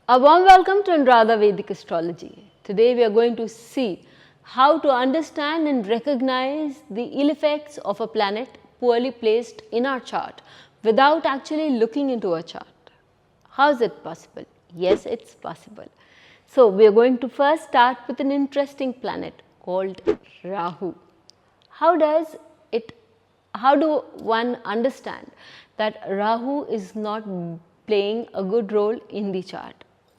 A warm welcome to Anuradha Vedic Astrology. Today we are going to see how to understand and recognize the ill effects of a planet poorly placed in our chart without actually looking into a chart. How is it possible? Yes, it's possible. So we are going to first start with an interesting planet called Rahu. How do one understand that Rahu is not playing a good role in the chart?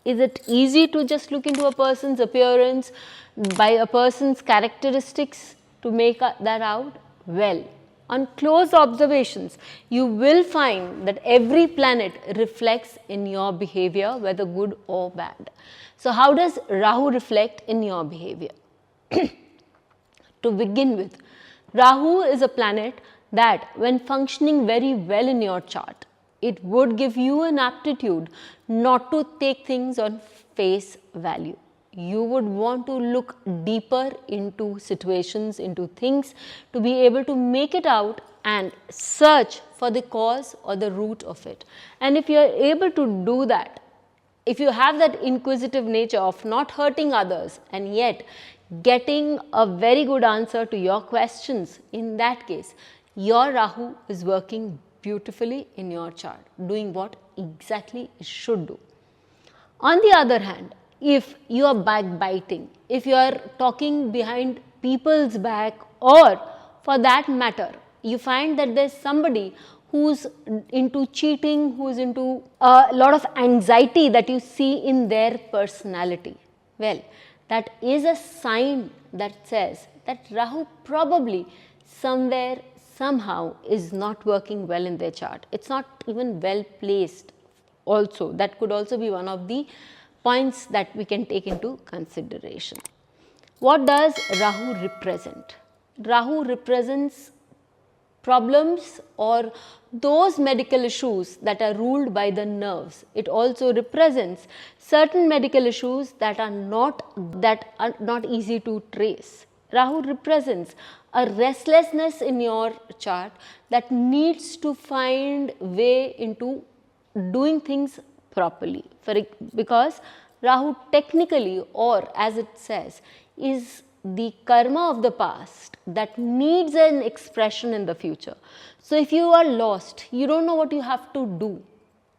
Is it easy to just look into a person's appearance by a person's characteristics to make that out? Well, on close observations, you will find that every planet reflects in your behavior, whether good or bad. So, how does Rahu reflect in your behavior? To begin with, Rahu is a planet that, when functioning very well in your chart, it would give you an aptitude not to take things on face value. You would want to look deeper into situations, into things, to be able to make it out and search for the cause or the root of it. And if you are able to do that, if you have that inquisitive nature of not hurting others and yet getting a very good answer to your questions, in that case, your Rahu is working beautifully in your chart, doing what exactly it should do. On the other hand, if you are backbiting, if you are talking behind people's back, or for that matter, you find that there's somebody who's into cheating, who's into a lot of anxiety that you see in their personality, well, that is a sign that says that Rahu probably somewhere, somehow is not working well in their chart. It's not even well placed also. That could also be one of the points that we can take into consideration. What does Rahu represent? Rahu represents problems or those medical issues that are ruled by the nerves. It also represents certain medical issues that are not easy to trace. Rahu represents a restlessness in your chart that needs to find way into doing things properly. Because Rahu technically, or as it says, is the karma of the past that needs an expression in the future. So if you are lost, you don't know what you have to do,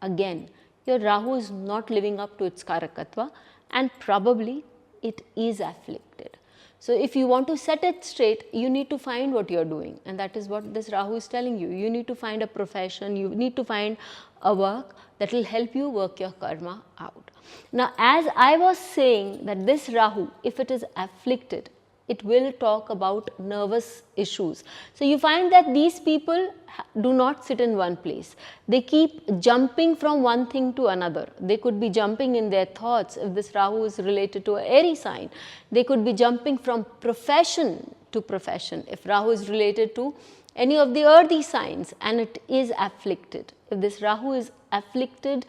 again, your Rahu is not living up to its karakatva and probably it is afflicted. So if you want to set it straight, you need to find what you are doing, and that is what this Rahu is telling you. You need to find a profession, you need to find a work that will help you work your karma out. Now, as I was saying that this Rahu, if it is afflicted, it will talk about nervous issues. So you find that these people do not sit in one place. They keep jumping from one thing to another. They could be jumping in their thoughts if this Rahu is related to an airy sign. They could be jumping from profession to profession if Rahu is related to any of the earthy signs and it is afflicted. If this Rahu is afflicted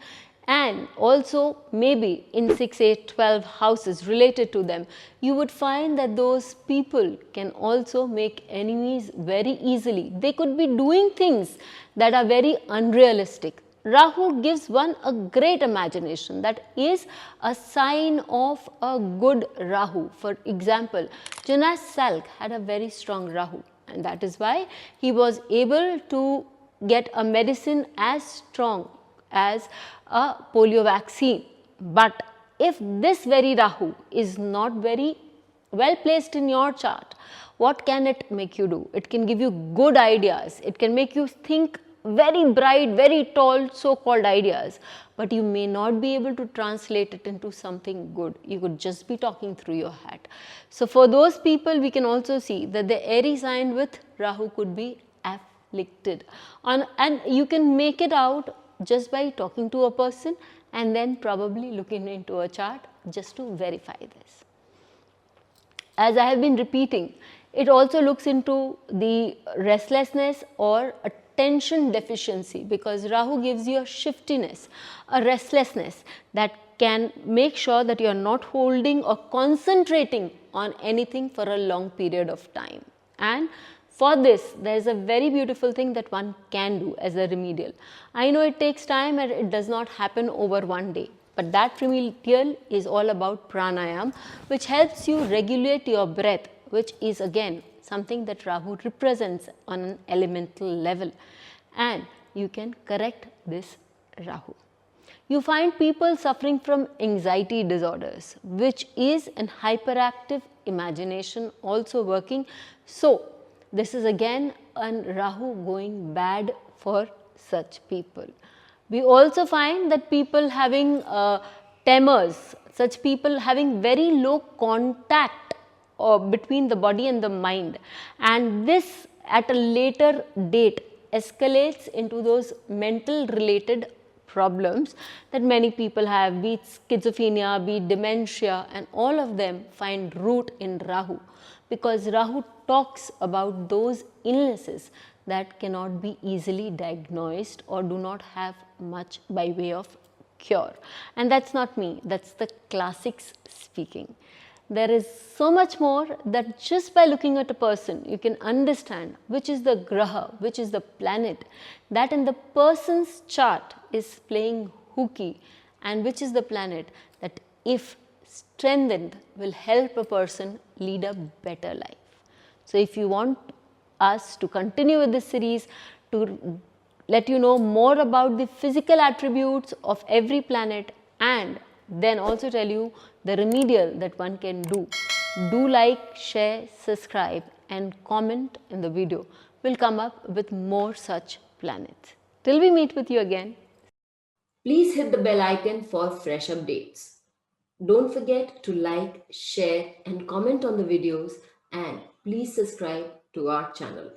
and also maybe in 6, 8, 12 houses related to them, you would find that those people can also make enemies very easily. They could be doing things that are very unrealistic. Rahu gives one a great imagination. That is a sign of a good Rahu. For example, Jonas Salk had a very strong Rahu, and that is why he was able to get a medicine as strong as a polio vaccine. But if this very Rahu is not very well placed in your chart, what can it make you do? It can give you good ideas. It can make you think very bright, very tall so-called ideas, but you may not be able to translate it into something good. You could just be talking through your hat. So for those people, we can also see that the airy sign with Rahu could be afflicted. And you can make it out just by talking to a person and then probably looking into a chart just to verify this. As I have been repeating, it also looks into the restlessness or attention deficiency, because Rahu gives you a shiftiness, a restlessness that can make sure that you are not holding or concentrating on anything for a long period of time. And for this, there is a very beautiful thing that one can do as a remedial. I know it takes time and it does not happen over one day, But that remedial is all about pranayam, which helps you regulate your breath, which is again something that Rahu represents on an elemental level, and you can correct this Rahu. You find people suffering from anxiety disorders, which is an hyperactive imagination also working. So, this is again an Rahu going bad for such people. We also find that people having tremors, such people having very low contact between the body and the mind, and this at a later date escalates into those mental related problems that many people have, be it schizophrenia, be it dementia, and all of them find root in Rahu, because Rahu talks about those illnesses that cannot be easily diagnosed or do not have much by way of cure. And that's not me, that's the classics speaking. There is so much more that just by looking at a person, you can understand which is the graha, which is the planet that in the person's chart is playing hooky, and which is the planet that if strengthened will help a person lead a better life. So if you want us to continue with this series, to let you know more about the physical attributes of every planet, and then also tell you the remedial that one can do, do like, share, subscribe and comment in the video. We'll come up with more such planets. Till we meet with you again, please hit the bell icon for fresh updates. Don't forget to like, share and comment on the videos, and please subscribe to our channel.